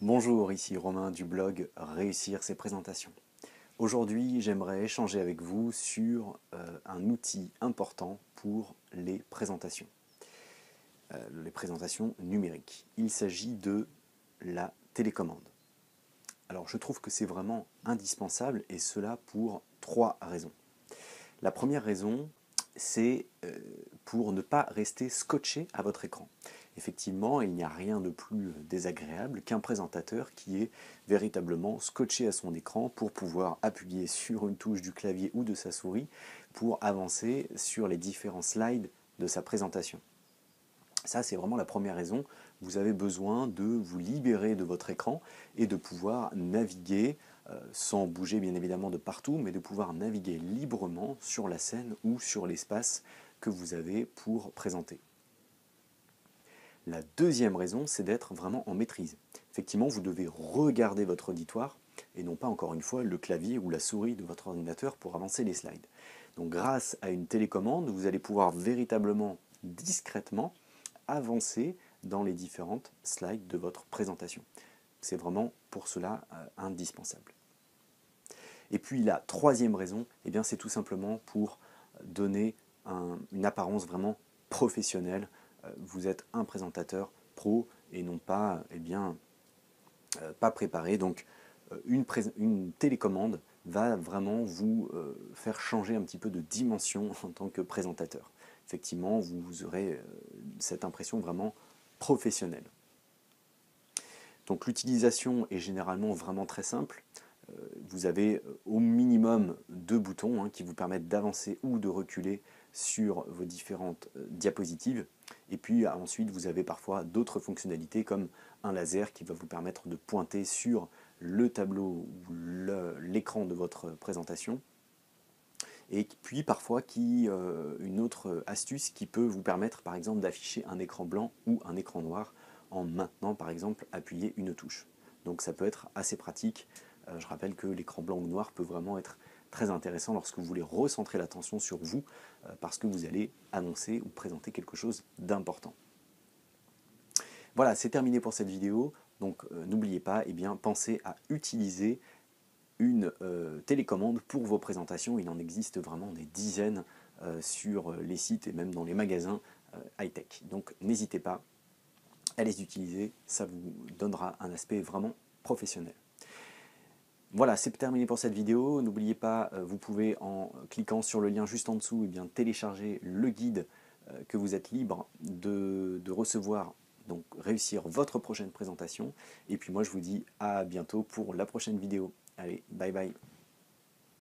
Bonjour, ici Romain du blog Réussir ses présentations. Aujourd'hui, j'aimerais échanger avec vous sur un outil important pour les présentations numériques. Il s'agit de la télécommande. Alors, je trouve que c'est vraiment indispensable et cela pour trois raisons. La première raison, c'est pour ne pas rester scotché à votre écran. Effectivement, il n'y a rien de plus désagréable qu'un présentateur qui est véritablement scotché à son écran pour pouvoir appuyer sur une touche du clavier ou de sa souris pour avancer sur les différents slides de sa présentation. Ça, c'est vraiment la première raison. Vous avez besoin de vous libérer de votre écran et de pouvoir naviguer, sans bouger bien évidemment de partout, mais de pouvoir naviguer librement sur la scène ou sur l'espace que vous avez pour présenter. La deuxième raison, c'est d'être vraiment en maîtrise. Effectivement, vous devez regarder votre auditoire et non pas, encore une fois, le clavier ou la souris de votre ordinateur pour avancer les slides. Donc grâce à une télécommande, vous allez pouvoir véritablement, discrètement, avancer dans les différentes slides de votre présentation. C'est vraiment pour cela indispensable. Et puis la troisième raison, eh c'est tout simplement pour donner une apparence vraiment professionnelle. Vous êtes un présentateur pro et non pas, pas préparé. Donc une télécommande va vraiment vous faire changer un petit peu de dimension en tant que présentateur. Effectivement, vous aurez cette impression vraiment professionnelle. Donc l'utilisation est généralement vraiment très simple. Vous avez au minimum deux boutons qui vous permettent d'avancer ou de reculer sur vos différentes diapositives. Et puis ensuite, vous avez parfois d'autres fonctionnalités comme un laser qui va vous permettre de pointer sur le tableau ou l'écran de votre présentation. Et puis parfois une autre astuce qui peut vous permettre par exemple d'afficher un écran blanc ou un écran noir en maintenant par exemple appuyer une touche. Donc ça peut être assez pratique. Je rappelle que l'écran blanc ou noir peut vraiment être très intéressant lorsque vous voulez recentrer l'attention sur vous parce que vous allez annoncer ou présenter quelque chose d'important. Voilà, c'est terminé pour cette vidéo. Donc n'oubliez pas, pensez à utiliser une télécommande pour vos présentations. Il en existe vraiment des dizaines sur les sites et même dans les magasins high-tech. Donc n'hésitez pas à les utiliser, ça vous donnera un aspect vraiment professionnel. Voilà, c'est terminé pour cette vidéo. N'oubliez pas, vous pouvez en cliquant sur le lien juste en dessous, télécharger le guide que vous êtes libre de recevoir, donc réussir votre prochaine présentation. Et puis moi je vous dis à bientôt pour la prochaine vidéo. Allez, bye bye.